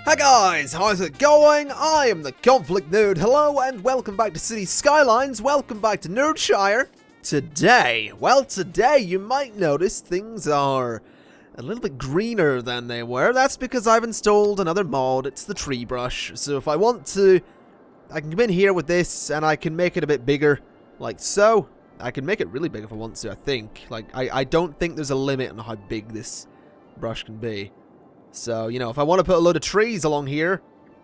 Hi guys, how's it going? I am the ConflictNerd. Hello and welcome back to City Skylines. Welcome back to Nerdshire. Today you might notice things are a little bit greener than they were. That's because I've installed another mod. It's the tree brush. So if I want to, I can come in here with this and I can make it a bit bigger, like so. I can make it really big if I want to, I think. Like, I don't think there's a limit on how big this brush can be. So, you know, if I want to put a load of trees along here,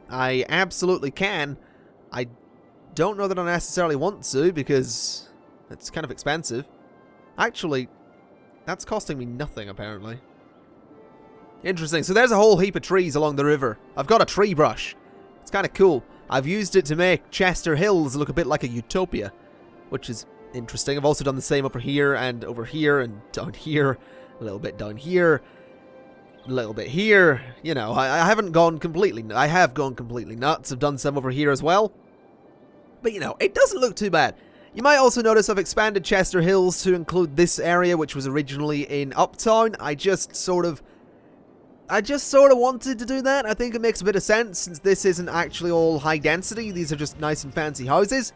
I absolutely can. I don't know that I necessarily want to because it's kind of expensive. Actually, that's costing me nothing, apparently. Interesting. So there's a whole heap of trees along the river. I've got a tree brush. It's kind of cool. I've used it to make Chester Hills look a bit like a utopia, which is interesting. I've also done the same over here and down here, a little bit down here. A little bit here, you know, I haven't gone completely, I have gone completely nuts. I've done some over here as well. But, you know, it doesn't look too bad. You might also notice I've expanded Chester Hills to include this area, which was originally in Uptown. I just sort of wanted to do that. I think it makes a bit of sense, since this isn't actually all high density. These are just nice and fancy houses.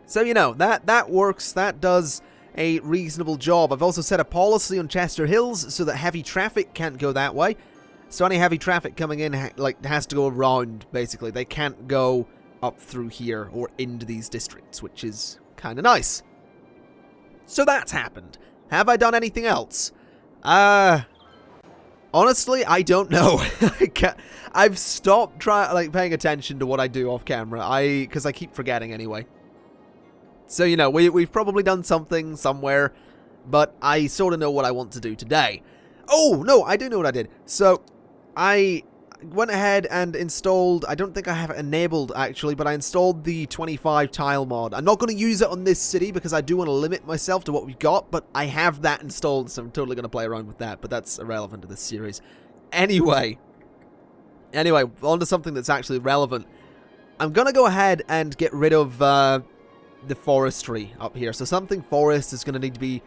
So, you know, that works, that does a reasonable job. I've also set a policy on Chester Hills so that heavy traffic can't go that way. So any heavy traffic coming in has to go around, basically. They can't go up through here or into these districts, which is kind of nice. So that's happened. Have I done anything else? Honestly, I don't know. I've stopped paying attention to what I do off camera. Because I keep forgetting anyway. So, you know, we've probably done something somewhere, but I sort of know what I want to do today. Oh, no, I do know what I did. So, I went ahead and installed, I don't think I have it enabled, actually, but I installed the 25 tile mod. I'm not going to use it on this city because I do want to limit myself to what we've got, but I have that installed, so I'm totally going to play around with that, but that's irrelevant to this series. Anyway, on to something that's actually relevant. I'm going to go ahead and get rid of the forestry up here. So something forest is going to need to be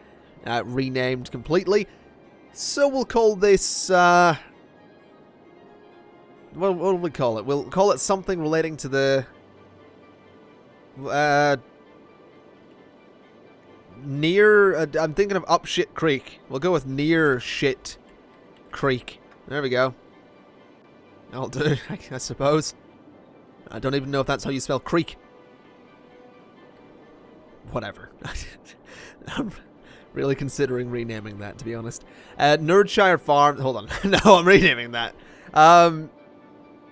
renamed completely. So we'll call this, what will we call it? We'll call it something relating to the, near, I'm thinking of Up Shit Creek. We'll go with Near Shit Creek. There we go. I'll do, I suppose. I don't even know if that's how you spell creek. Whatever. I'm really considering renaming that, to be honest. Nerdshire Farm. Hold on. No, I'm renaming that.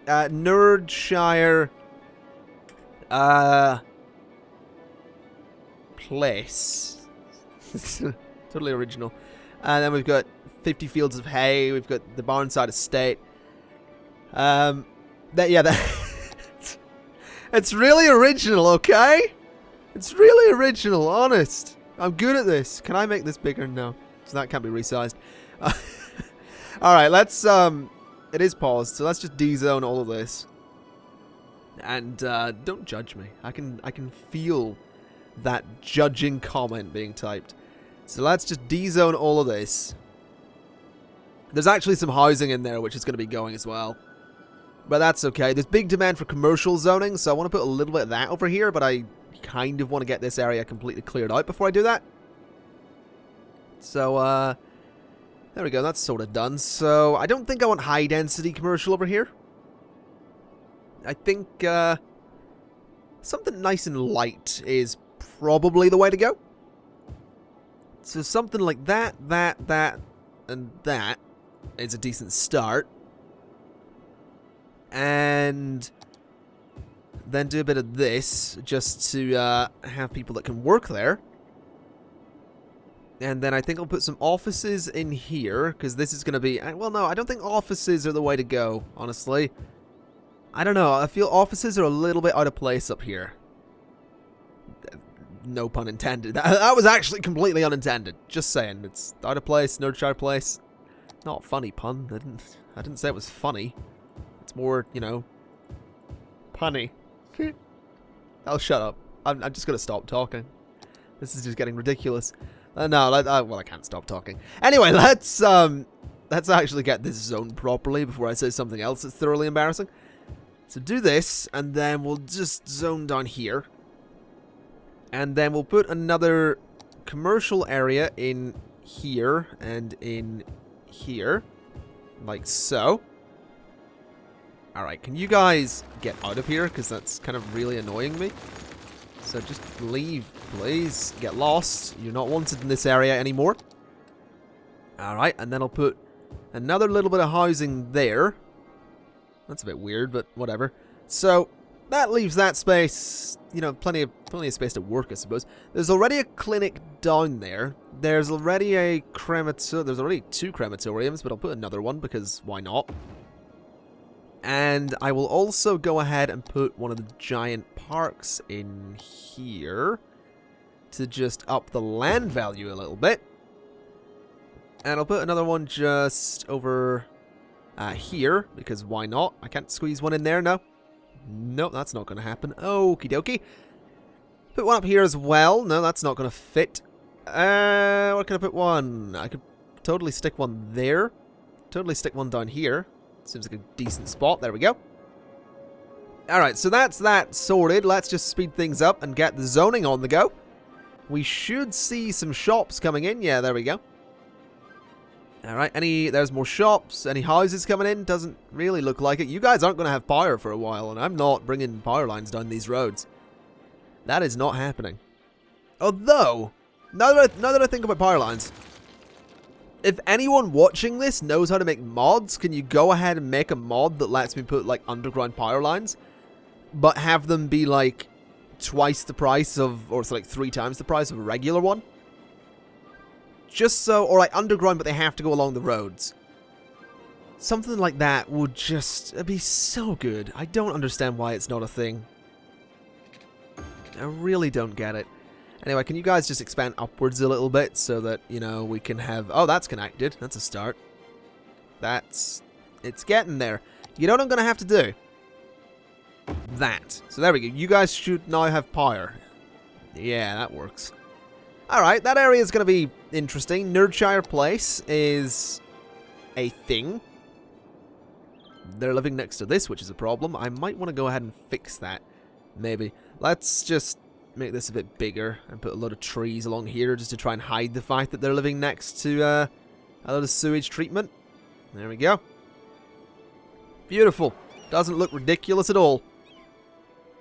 Nerdshire Place. Totally original. And then we've got 50 fields of hay. We've got the Barnside Estate. It's really original, okay? It's really original, honest. I'm good at this. Can I make this bigger? No. So that can't be resized. Alright, let's, it is paused, so let's just D-zone all of this. And, don't judge me. I can feel that judging comment being typed. So let's just D-zone all of this. There's actually some housing in there, which is going to be going as well. But that's okay. There's big demand for commercial zoning, so I want to put a little bit of that over here, but I kind of want to get this area completely cleared out before I do that. So, there we go. That's sort of done. So, I don't think I want high-density commercial over here. I think, something nice and light is probably the way to go. So, something like that, and that is a decent start. And then do a bit of this, just to have people that can work there. And then I think I'll put some offices in here, because this is going to be... Well, no, I don't think offices are the way to go, honestly. I don't know, I feel offices are a little bit out of place up here. No pun intended. That was actually completely unintended. Just saying, it's out of place, Nerdshire Place. Not funny pun, I didn't say it was funny. It's more, you know, punny. I'll shut up. I'm just going to stop talking. This is just getting ridiculous. No, well, I can't stop talking. Anyway, let's let's actually get this zoned properly before I say something else that's thoroughly embarrassing. So do this, and then we'll just zone down here. And then we'll put another commercial area in here and in here. Like so. Alright, can you guys get out of here? Because that's kind of really annoying me. So just leave, please. Get lost. You're not wanted in this area anymore. Alright, and then I'll put another little bit of housing there. That's a bit weird, but whatever. So, that leaves that space, you know, plenty of space to work, I suppose. There's already a clinic down there. There's already a crematorium. There's already 2 crematoriums, but I'll put another one because why not? And I will also go ahead and put one of the giant parks in here to just up the land value a little bit. And I'll put another one just over here, because why not? I can't squeeze one in there, no. Nope, that's not going to happen. Okie dokie. Put one up here as well. No, that's not going to fit. Where can I put one? I could totally stick one there. Totally stick one down here. Seems like a decent spot. There we go. Alright, so that's that sorted. Let's just speed things up and get the zoning on the go. We should see some shops coming in. Yeah, there we go. Alright, there's more shops. Any houses coming in? Doesn't really look like it. You guys aren't going to have power for a while, and I'm not bringing power lines down these roads. That is not happening. Although, now that I think about power lines, if anyone watching this knows how to make mods, can you go ahead and make a mod that lets me put, like, underground power lines, but have them be, like, twice the price of, or it's like 3 times the price of a regular one? Just so, or like underground, but they have to go along the roads. Something like that would just be so good. I don't understand why it's not a thing. I really don't get it. Anyway, can you guys just expand upwards a little bit so that, you know, we can have... Oh, that's connected. That's a start. It's getting there. You know what I'm going to have to do? That. So there we go. You guys should now have power. Yeah, that works. Alright, that area is going to be interesting. Nerdshire Place is a thing. They're living next to this, which is a problem. I might want to go ahead and fix that. Maybe. Let's just make this a bit bigger and put a lot of trees along here just to try and hide the fact that they're living next to a lot of sewage treatment. There we go. Beautiful. Doesn't look ridiculous at all.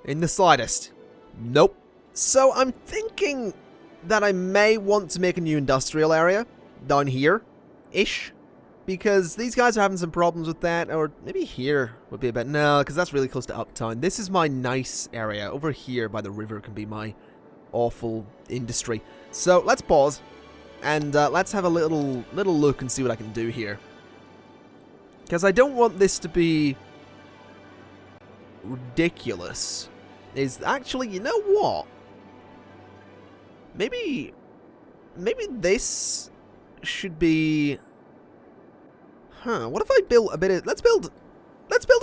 In the slightest. Nope. So I'm thinking that I may want to make a new industrial area down here-ish, because these guys are having some problems with that, or maybe here would be a bit... No, because that's really close to Uptown. This is my nice area. Over here by the river can be my awful industry. So let's pause, and let's have a little look and see what I can do here. Because I don't want this to be ridiculous. Actually, you know what? Maybe this should be... Huh, what if I build a bit of... Let's build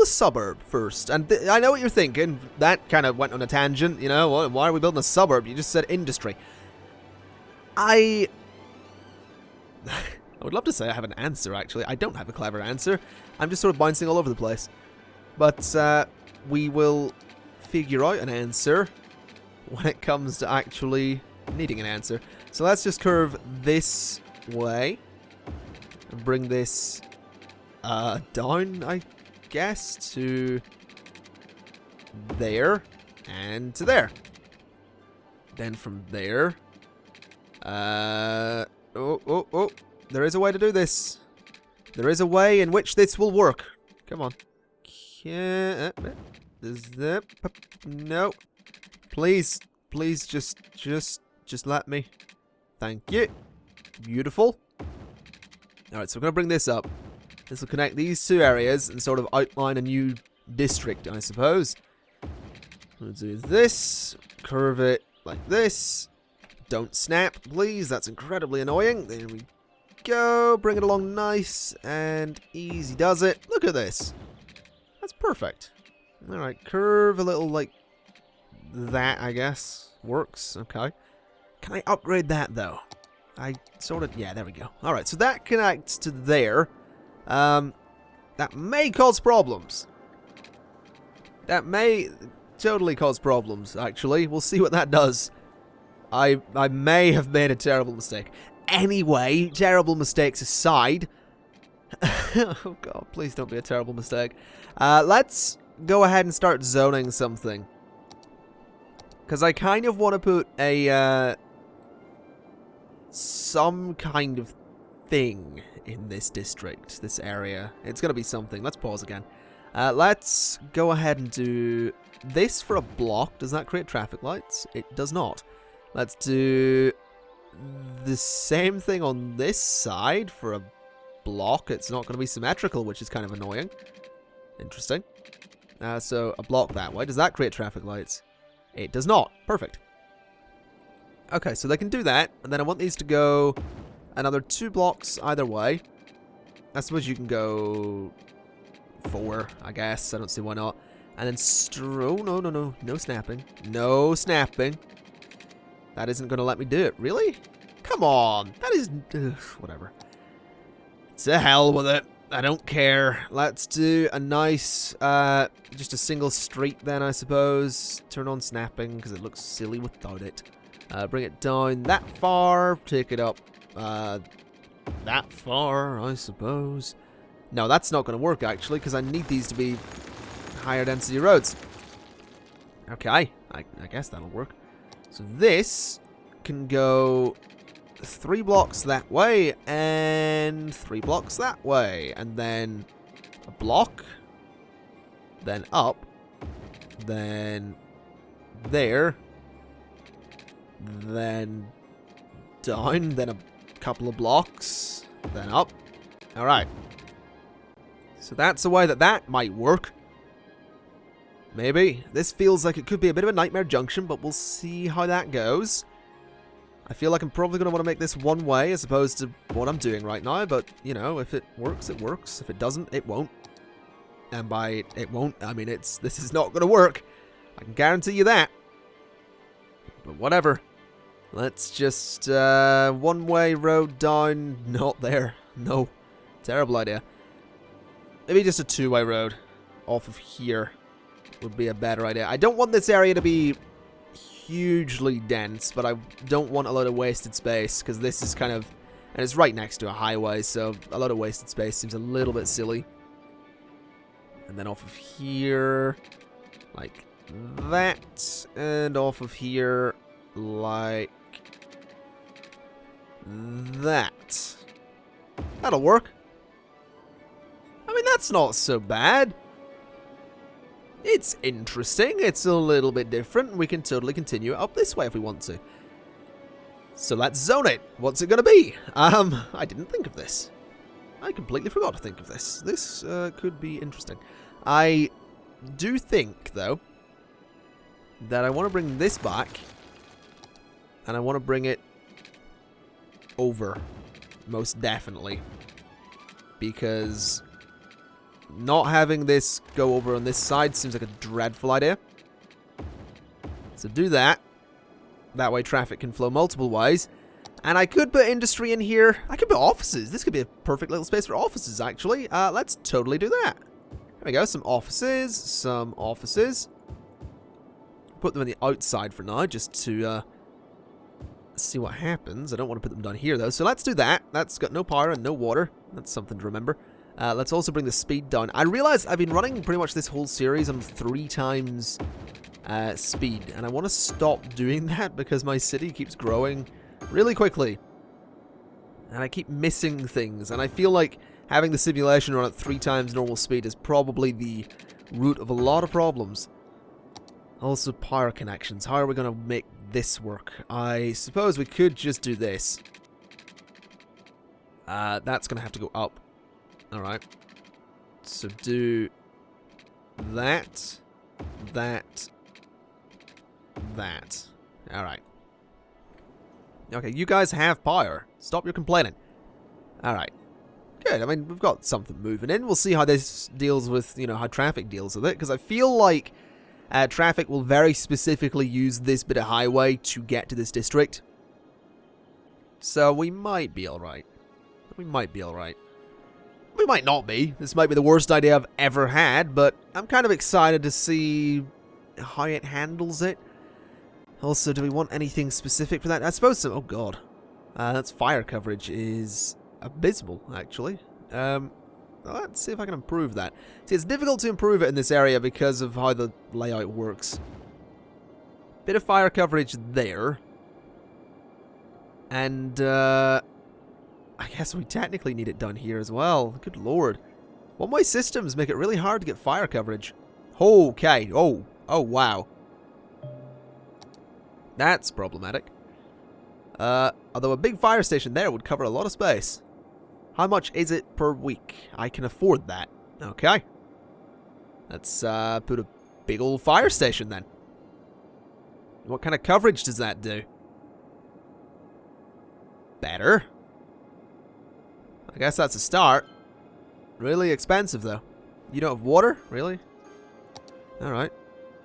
a suburb first. And I know what you're thinking. That kind of went on a tangent, you know. Why are we building a suburb? You just said industry. I would love to say I have an answer, actually. I don't have a clever answer. I'm just sort of bouncing all over the place. But we will figure out an answer when it comes to actually needing an answer. So let's just curve this way and bring this down, I guess, to there and to there. Then from there, oh, there is a way to do this. There is a way in which this will work. Come on. No. Please, just let me. Thank you. Beautiful. Alright, so we're going to bring this up. This will connect these 2 areas and sort of outline a new district, I suppose. We'll do this. Curve it like this. Don't snap, please. That's incredibly annoying. There we go. Bring it along nice and easy does it. Look at this. That's perfect. Alright, curve a little like that, I guess. Works. Okay. Can I upgrade that, though? Yeah, there we go. Alright, so that connects to there. That may cause problems. That may totally cause problems, actually. We'll see what that does. I may have made a terrible mistake. Anyway, terrible mistakes aside. Oh god, please don't be a terrible mistake. Let's go ahead and start zoning something. Because I kind of want to put a, some kind of thing in this district, this area. It's going to be something. Let's pause again. Let's go ahead and do this for a block. Does that create traffic lights? It does not. Let's do the same thing on this side for a block. It's not going to be symmetrical, which is kind of annoying. Interesting. So a block that way. Does that create traffic lights? It does not. Perfect. Okay, so they can do that, and then I want these to go another 2 blocks either way. I suppose you can go 4, I guess. I don't see why not. And then no snapping. No snapping. That isn't going to let me do it. Really? Come on. That is... whatever. To hell with it. I don't care. Let's do a nice, just a single street then, I suppose. Turn on snapping, because it looks silly without it. Bring it down that far. Take it up, that far, I suppose. No, that's not going to work, actually, because I need these to be higher density roads. Okay, I guess that'll work. So this can go 3 blocks that way, and 3 blocks that way, and then a block, then up, then there, then down, then a couple of blocks, then up. Alright. So that's a way that might work. Maybe. This feels like it could be a bit of a nightmare junction, but we'll see how that goes. I feel like I'm probably going to want to make this one way as opposed to what I'm doing right now, but, you know, if it works, it works. If it doesn't, it won't. And by it won't, I mean this is not going to work. I can guarantee you that. But whatever. Let's just, one-way road down, not there. No. Terrible idea. Maybe just a 2-way road off of here would be a better idea. I don't want this area to be hugely dense, but I don't want a lot of wasted space, because this is kind of... And it's right next to a highway, so a lot of wasted space seems a little bit silly. And then off of here, like that. And off of here, like that. That'll work. I mean, that's not so bad. It's interesting. It's a little bit different. We can totally continue it up this way if we want to. So let's zone it. What's it going to be? I didn't think of this. I completely forgot to think of this. This could be interesting. I do think, though, that I want to bring this back. And I want to bring it over. Most definitely. Because not having this go over on this side seems like a dreadful idea. So do that. That way traffic can flow multiple ways. And I could put industry in here. I could put offices. This could be a perfect little space for offices, actually. Let's totally do that. There we go. Some offices. Some offices. Put them on the outside for now, just to see what happens. I don't want to put them down here, though. So let's do that. That's got no power and no water. That's something to remember. Let's also bring the speed down. I realize I've been running pretty much this whole series on 3 times speed, and I want to stop doing that because my city keeps growing really quickly, and I keep missing things, and I feel like having the simulation run at 3 times normal speed is probably the root of a lot of problems. Also, power connections. How are we going to make this work? I suppose we could just do this. That's going to have to go up. Alright, so do that, that, that. Alright. Okay, you guys have power. Stop your complaining. Alright. Good, I mean, we've got something moving in. We'll see how this deals with, you know, how traffic deals with it, because I feel like traffic will very specifically use this bit of highway to get to this district. So we might be alright. We might be alright. We might not be. This might be the worst idea I've ever had, but I'm kind of excited to see how it handles it. Also, do we want anything specific for that? I suppose so. Oh, God. That's fire coverage is abysmal, actually. Let's see if I can improve that. See, it's difficult to improve it in this area because of how the layout works. Bit of fire coverage there. And, I guess we technically need it done here as well. Good lord. One-way systems make it really hard to get fire coverage. Okay. Oh, wow. That's problematic. Although a big fire station there would cover a lot of space. How much is it per week? I can afford that. Okay. Let's put a big old fire station then. What kind of coverage does that do? Better. I guess that's a start. Really expensive though. You don't have water? Really? Alright.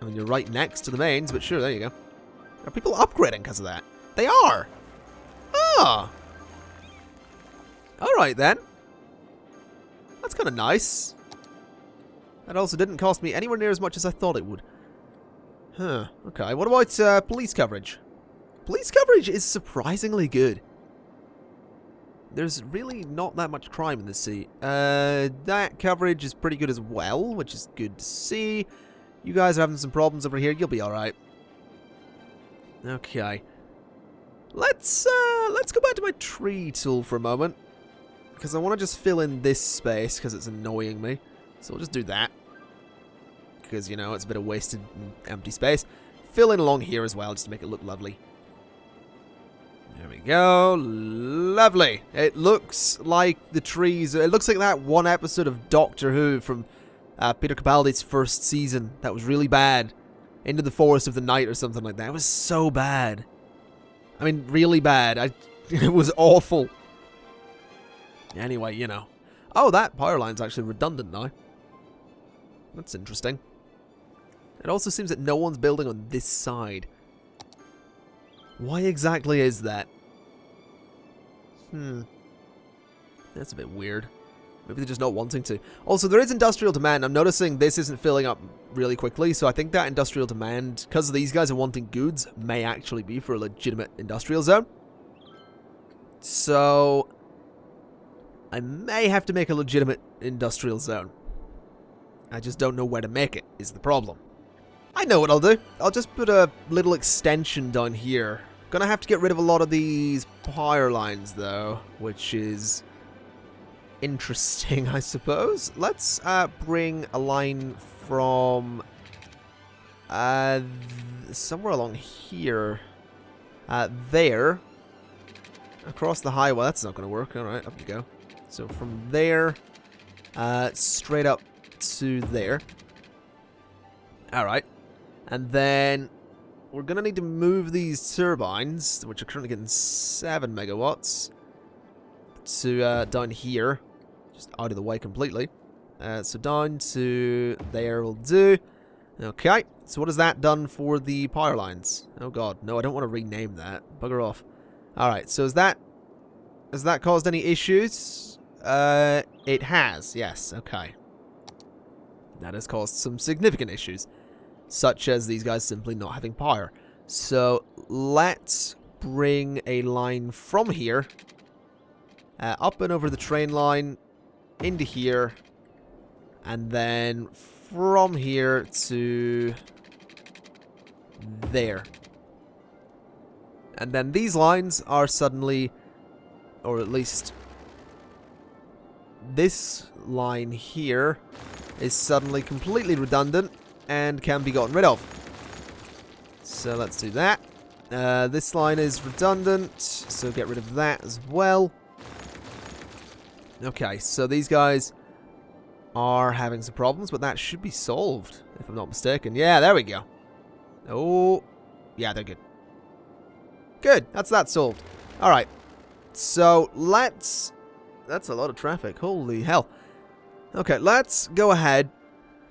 I mean, you're right next to the mains, but sure, there you go. Are people upgrading because of that? They are! Ah! Alright then. That's kind of nice. That also didn't cost me anywhere near as much as I thought it would. Huh. Okay, what about police coverage? Police coverage is surprisingly good. There's really not that much crime in this city. That coverage is pretty good as well, which is good to see. You guys are having some problems over here. You'll be alright. Okay. Let's go back to my tree tool for a moment. Because I want to just fill in this space, because it's annoying me. So we'll just do that. Because, you know, it's a bit of wasted empty space. Fill in along here as well, just to make it look lovely. There we go. Lovely. It looks like the trees... It looks like that one episode of Doctor Who from Peter Capaldi's first season. That was really bad. Into the Forest of the Night or something like that. It was so bad. I mean, really bad. It was awful. Anyway, you know. Oh, that power line's actually redundant now. That's interesting. It also seems that no one's building on this side. Why exactly is that? That's a bit weird. Maybe they're just not wanting to. Also, there is industrial demand. I'm noticing this isn't filling up really quickly, so I think that industrial demand, because these guys are wanting goods, may actually be for a legitimate industrial zone. So, I may have to make a legitimate industrial zone. I just don't know where to make it, is the problem. I know what I'll do. I'll just put a little extension down here. Gonna have to get rid of a lot of these power lines, though, which is interesting, I suppose. Let's bring a line from somewhere along here, there, across the highway. That's not gonna work. All right, up you go. So from there, straight up to there. All right. And then we're going to need to move these turbines, which are currently getting 7 megawatts, to down here, just out of the way completely. So down to there will do. Okay, so what has that done for the power lines? Oh god, no, I don't want to rename that. Bugger off. Alright, so has that caused any issues? It has, yes, okay. That has caused some significant issues, such as these guys simply not having power. So let's bring a line from here, up and over the train line, into here, and then from here to there. And then these lines are suddenly, or at least this line here, is suddenly completely redundant and can be gotten rid of. So let's do that. This line is redundant, so get rid of that as well. Okay, so these guys are having some problems, but that should be solved, if I'm not mistaken. Yeah, there we go. Oh, yeah, they're good. Good, that's that solved. Alright, so let's... That's a lot of traffic, holy hell. Okay, let's go ahead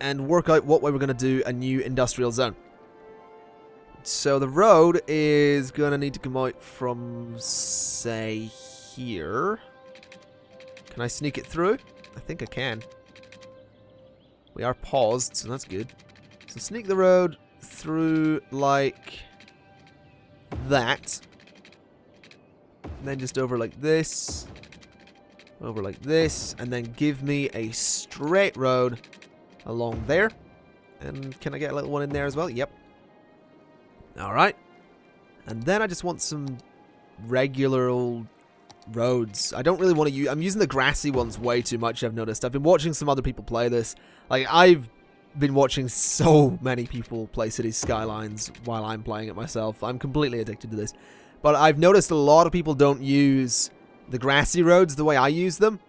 and work out what way we're going to do a new industrial zone. So the road is going to need to come out from, say, here. Can I sneak it through? I think I can. We are paused, so that's good. So sneak the road through like that. And then just over like this. Over like this. And then give me a straight road along there. And can I get a little one in there as well? Yep. Alright. And then I just want some regular old roads. I don't really want to use... I'm using the grassy ones way too much, I've noticed. I've been watching some other people play this. Like, I've been watching so many people play Cities Skylines while I'm playing it myself. I'm completely addicted to this. But I've noticed a lot of people don't use the grassy roads the way I use them.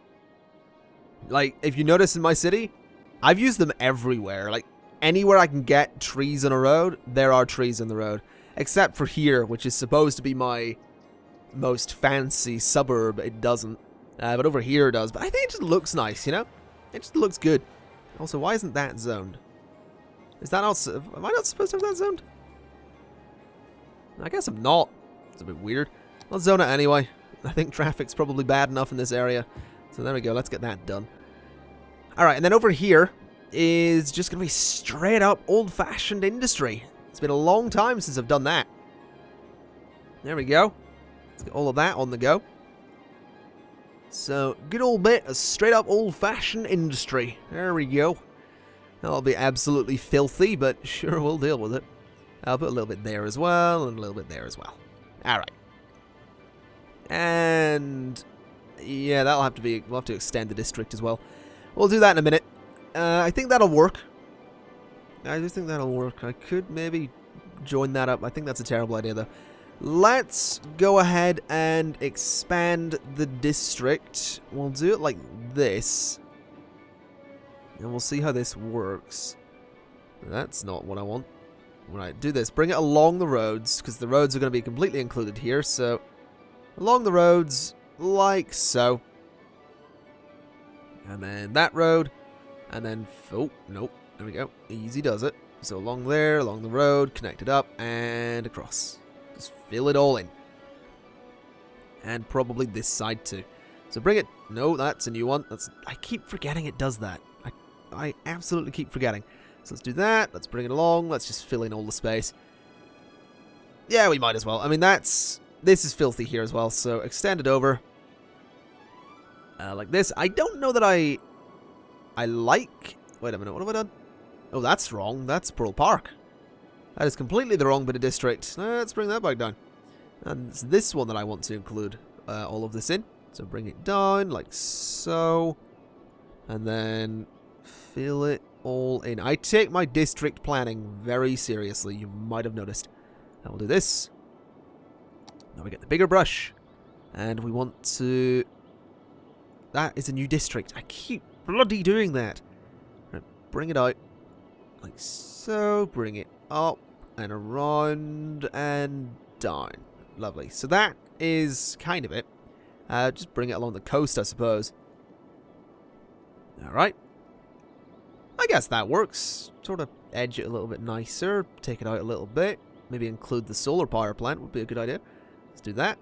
Like, if you notice in my city, I've used them everywhere. Like, anywhere I can get trees on a road, there are trees on the road. Except for here, which is supposed to be my most fancy suburb. It doesn't. But over here it does. But I think it just looks nice, you know? It just looks good. Also, why isn't that zoned? Is that not... Am I not supposed to have that zoned? I guess I'm not. It's a bit weird. Let's zone it anyway. I think traffic's probably bad enough in this area. So there we go. Let's get that done. Alright, and then over here is just going to be straight up old-fashioned industry. It's been a long time since I've done that. There we go. Let's get all of that on the go. So, good old bit of straight up old-fashioned industry. There we go. That'll be absolutely filthy, but sure, we'll deal with it. I'll put a little bit there as well, and a little bit there as well. Alright. And... yeah, that'll have to be... we'll have to extend the district as well. We'll do that in a minute. I think that'll work. I just think that'll work. I could maybe join that up. I think that's a terrible idea, though. Let's go ahead and expand the district. We'll do it like this. And we'll see how this works. That's not what I want. Right, do this. Bring it along the roads, because the roads are going to be completely included here. So, along the roads, like so. And then that road. And then, oh, nope. There we go. Easy does it. So along there, along the road, connect it up, and across. Just fill it all in. And probably this side too. So bring it... no, that's a new one. I keep forgetting it does that. I absolutely keep forgetting. So let's do that. Let's bring it along. Let's just fill in all the space. Yeah, we might as well. I mean, this is filthy here as well. So extend it over. Like this. I don't know that I like... wait a minute, what have I done? Oh, that's wrong. That's Pearl Park. That is completely the wrong bit of district. Let's bring that back down. And it's this one that I want to include all of this in. So bring it down like so. And then fill it all in. I take my district planning very seriously. You might have noticed. Now we'll do this. Now we get the bigger brush. And we want to... that is a new district. I keep bloody doing that. Right, bring it out. Like so. Bring it up and around and down. Lovely. So that is kind of it. Just bring it along the coast, I suppose. Alright. I guess that works. Sort of edge it a little bit nicer. Take it out a little bit. Maybe include the solar power plant would be a good idea. Let's do that.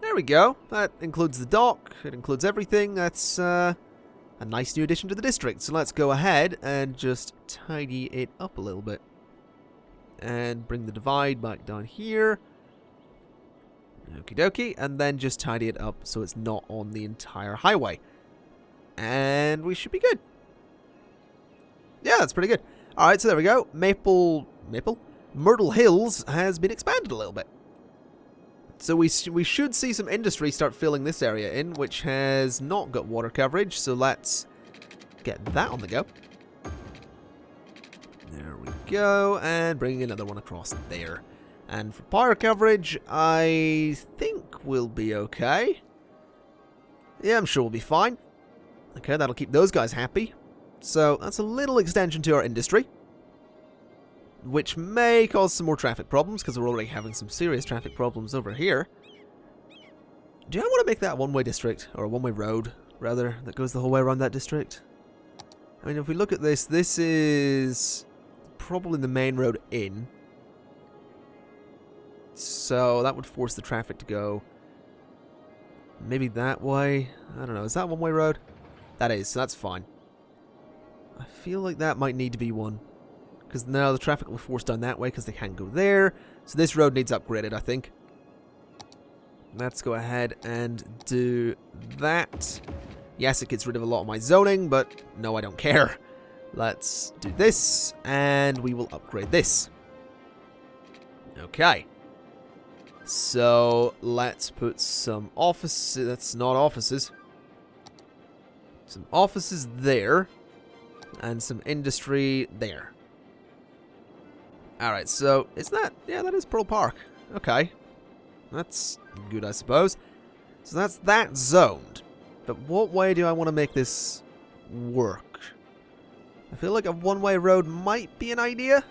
There we go. That includes the dock. It includes everything. That's a nice new addition to the district. So let's go ahead and just tidy it up a little bit. And bring the divide back down here. Okie dokie. And then just tidy it up so it's not on the entire highway. And we should be good. Yeah, that's pretty good. Alright, so there we go. Myrtle Hills has been expanded a little bit. So we should see some industry start filling this area in, which has not got water coverage. So let's get that on the go. There we go. And bring another one across there. And for power coverage, I think we'll be okay. Yeah, I'm sure we'll be fine. Okay, that'll keep those guys happy. So that's a little extension to our industry, which may cause some more traffic problems, because we're already having some serious traffic problems over here. Do I want to make that a one-way district, or a one-way road, rather, that goes the whole way around that district? I mean, if we look at this, this is probably the main road in. So that would force the traffic to go Maybe that way. I don't know. Is that a one-way road? That is, so that's fine. I feel like that might need to be one. Because now the traffic will be forced down that way because they can't go there. So this road needs upgraded, I think. Let's go ahead and do that. Yes, it gets rid of a lot of my zoning, but no, I don't care. Let's do this, and we will upgrade this. Okay. So, let's put some offices. That's not offices. Some offices there. And some industry there. Alright, so, is that... Yeah, that is Pearl Park. Okay. That's good, I suppose. So that's that zoned. But what way do I want to make this work? I feel like a one-way road might be an idea.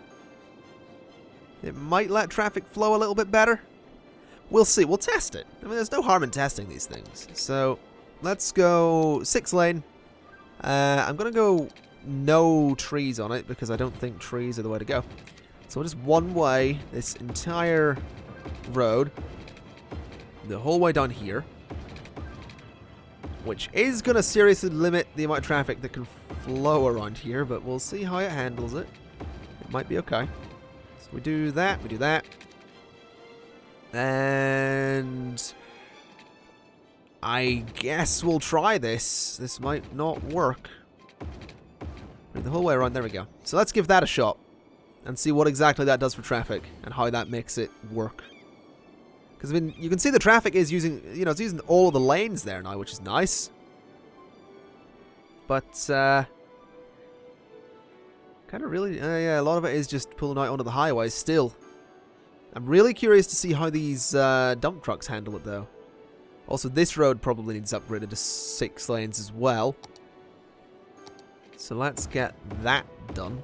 It might let traffic flow a little bit better. We'll see. We'll test it. I mean, there's no harm in testing these things. So, let's go 6-lane. I'm going to go no trees on it because I don't think trees are the way to go. So, just one way, this entire road. The whole way down here. Which is going to seriously limit the amount of traffic that can flow around here, but we'll see how it handles it. It might be okay. So we do that, we do that. And I guess we'll try this. This might not work. The whole way around, there we go. So let's give that a shot and see what exactly that does for traffic and how that makes it work. Because, I mean, you can see the traffic is using, you know, it's using all of the lanes there now, which is nice. But, kind of really, yeah, a lot of it is just pulling out onto the highway still. I'm really curious to see how these dump trucks handle it, though. Also, this road probably needs upgraded to 6 lanes as well. So let's get that done.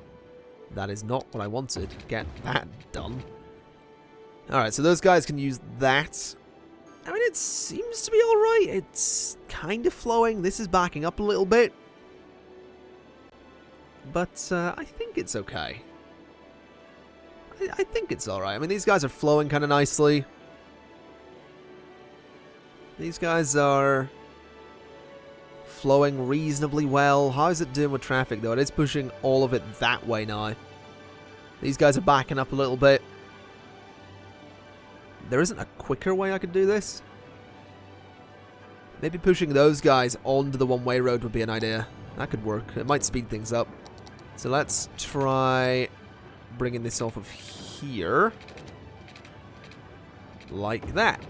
That is not what I wanted. Get that done. Alright, so those guys can use that. I mean, it seems to be alright. It's kind of flowing. This is backing up a little bit. But I think it's okay. I think it's alright. I mean, these guys are flowing kind of nicely. These guys are flowing reasonably well. How's it doing with traffic, though? It is pushing all of it that way now. These guys are backing up a little bit. There isn't a quicker way I could do this. Maybe pushing those guys onto the one-way road would be an idea. That could work. It might speed things up. So let's try bringing this off of here. Like that.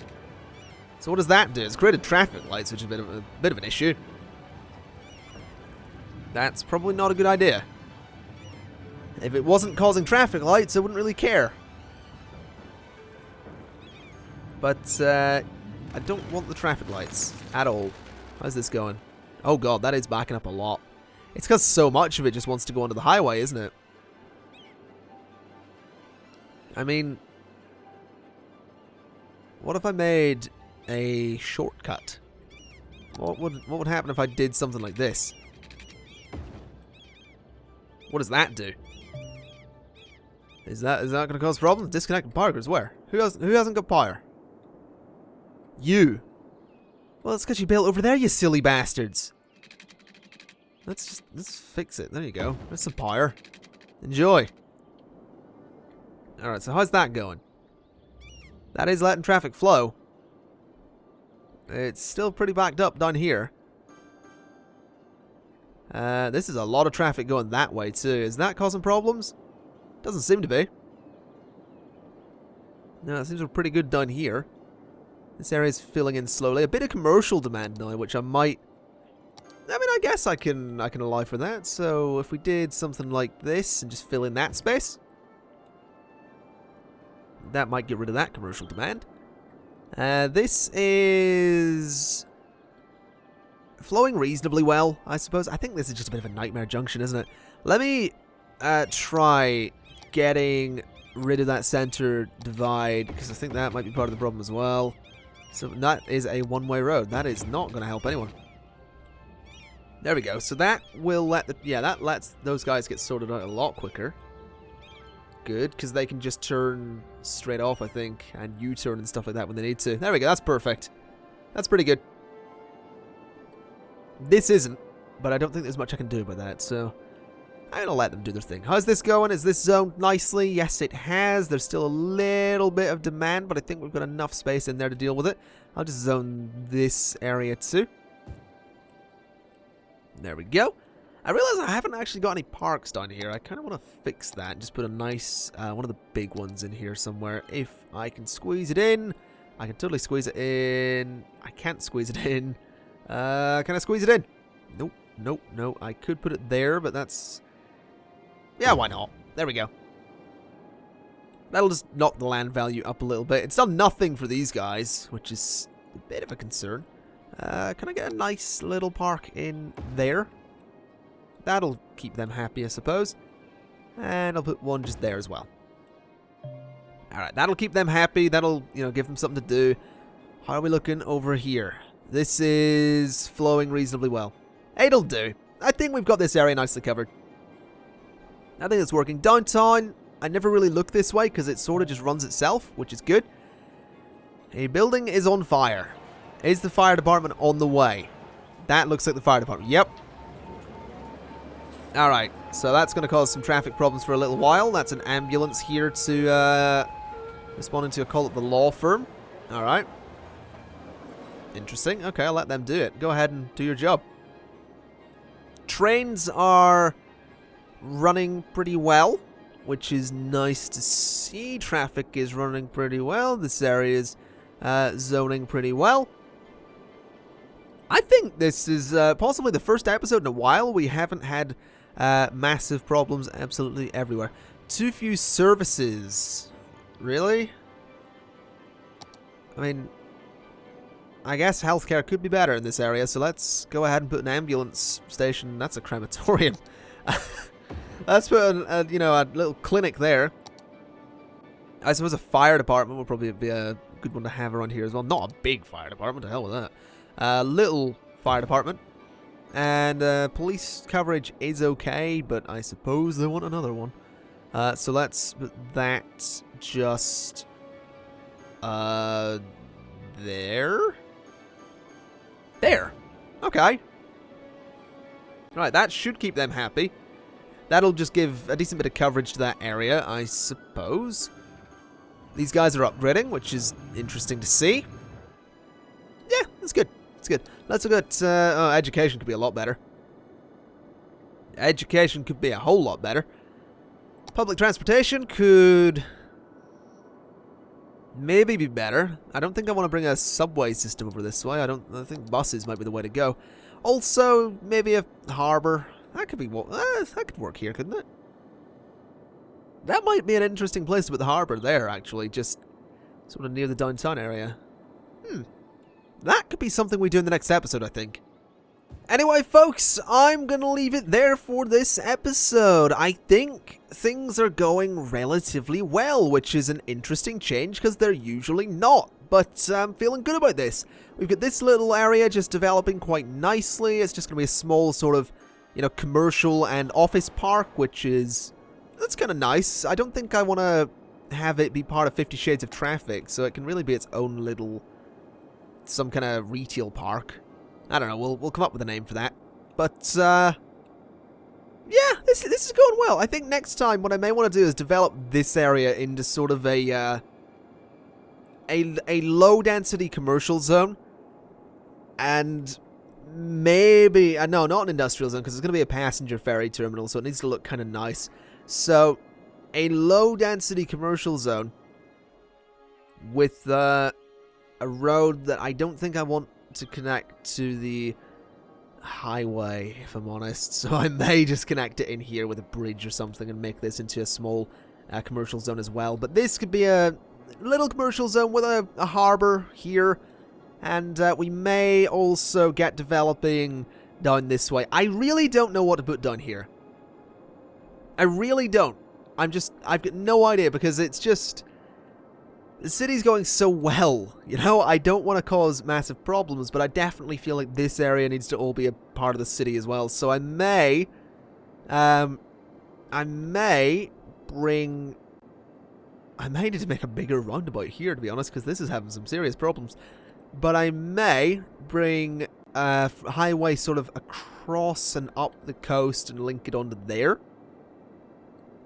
So what does that do? It's created traffic lights, which is a bit of an issue. That's probably not a good idea. If it wasn't causing traffic lights, I wouldn't really care. But, I don't want the traffic lights at all. How's this going? Oh god, that is backing up a lot. It's because so much of it just wants to go onto the highway, isn't it? I mean, what if I made a shortcut? What would happen if I did something like this? What does that do? Is that going to cause problems? Disconnected power grids where? Who hasn't got power? You. Well, it's because you built over there, you silly bastards. Let's fix it. There you go. There's some power. Enjoy. Alright, so how's that going? That is letting traffic flow. It's still pretty backed up down here. This is a lot of traffic going that way too. Is that causing problems? Doesn't seem to be. No, it seems we're pretty good down here. This area is filling in slowly. A bit of commercial demand now, which I might... I mean, I guess I can allow for that. So if we did something like this and just fill in that space, that might get rid of that commercial demand. This is flowing reasonably well, I suppose. I think this is just a bit of a nightmare junction, isn't it? Let me try getting rid of that center divide, because I think that might be part of the problem as well. So that is a one-way road. That is not going to help anyone. There we go. So that will let the... Yeah, that lets those guys get sorted out a lot quicker. Good, because they can just turn straight off, I think, and U-turn and stuff like that when they need to. There we go. That's perfect. That's pretty good. This isn't, but I don't think there's much I can do about that, so I'm gonna let them do their thing. How's this going? Is this zoned nicely? Yes, it has. There's still a little bit of demand, but I think we've got enough space in there to deal with it. I'll just zone this area too. There we go. I realize I haven't actually got any parks down here. I kind of want to fix that and just put a nice, one of the big ones in here somewhere. If I can squeeze it in, I can totally squeeze it in. I can't squeeze it in. Can I squeeze it in? Nope, nope, no. I could put it there, but that's... Yeah, why not? There we go. That'll just knock the land value up a little bit. It's done nothing for these guys, which is a bit of a concern. Can I get a nice little park in there? That'll keep them happy, I suppose. And I'll put one just there as well. Alright, that'll keep them happy. That'll, you know, give them something to do. How are we looking over here? This is flowing reasonably well. It'll do. I think we've got this area nicely covered. I think it's working. Downtown, I never really look this way because it sort of just runs itself, which is good. A building is on fire. Is the fire department on the way? That looks like the fire department. Yep. Alright, so that's going to cause some traffic problems for a little while. That's an ambulance here to, responding to a call at the law firm. Alright. Interesting. Okay, I'll let them do it. Go ahead and do your job. Trains are running pretty well, which is nice to see. Traffic is running pretty well. This area is zoning pretty well. I think this is possibly the first episode in a while we haven't had massive problems absolutely everywhere. Too few services. Really? I mean, I guess healthcare could be better in this area, so let's go ahead and put an ambulance station. That's a crematorium. Let's put a little clinic there. I suppose a fire department would probably be a good one to have around here as well. Not a big fire department, to hell with that. Little fire department. And police coverage is okay, but I suppose they want another one. So let's put that just there. There. Okay. Right, that should keep them happy. That'll just give a decent bit of coverage to that area, I suppose. These guys are upgrading, which is interesting to see. Yeah, that's good. That's good. Let's look at... education could be a lot better. Education could be a whole lot better. Public transportation could... maybe be better. I don't think I want to bring a subway system over this way. I think buses might be the way to go. Also, maybe a harbour. That could be that could work here, couldn't it? That might be an interesting place to put the harbour there, actually, just sort of near the downtown area. That could be something we do in the next episode, I think. Anyway, folks, I'm going to leave it there for this episode. I think things are going relatively well, which is an interesting change because they're usually not. But I'm feeling good about this. We've got this little area just developing quite nicely. It's just going to be a small sort of, you know, commercial and office park, which is... that's kind of nice. I don't think I want to have it be part of 50 Shades of Traffic, so it can really be its own little... some kind of retail park. I don't know, we'll come up with a name for that. But, yeah, this is going well. I think next time what I may want to do is develop this area into sort of a low-density commercial zone. And maybe... no, not an industrial zone, because it's going to be a passenger ferry terminal, so it needs to look kind of nice. So, a low-density commercial zone with a road that I don't think I want to connect to the highway, if I'm honest. So I may just connect it in here with a bridge or something and make this into a small commercial zone as well. But this could be a little commercial zone with a harbour here. And we may also get developing down this way. I really don't know what to put down here. I really don't. I've got no idea because it's just... the city's going so well, you know? I don't want to cause massive problems, but I definitely feel like this area needs to all be a part of the city as well. So I may bring... I may need to make a bigger roundabout here, to be honest, because this is having some serious problems. But I may bring highway sort of across and up the coast and link it onto there.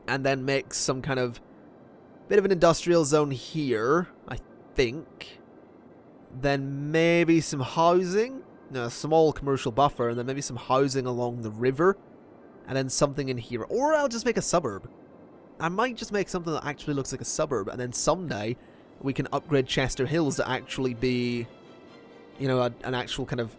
And then make some kind of bit of an industrial zone here, I think. Then maybe some housing, a small commercial buffer, and then maybe some housing along the river. And then something in here. Or I'll just make a suburb. I might just make something that actually looks like a suburb, and then someday we can upgrade Chester Hills to actually be, you know, an actual kind of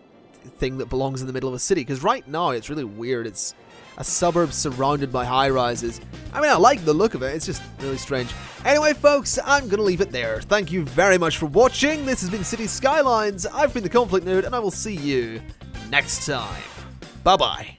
thing that belongs in the middle of a city. Because right now it's really weird. It's a suburb surrounded by high-rises. I mean, I like the look of it. It's just really strange. Anyway, folks, I'm going to leave it there. Thank you very much for watching. This has been City Skylines. I've been the ConflictNerd, and I will see you next time. Bye-bye.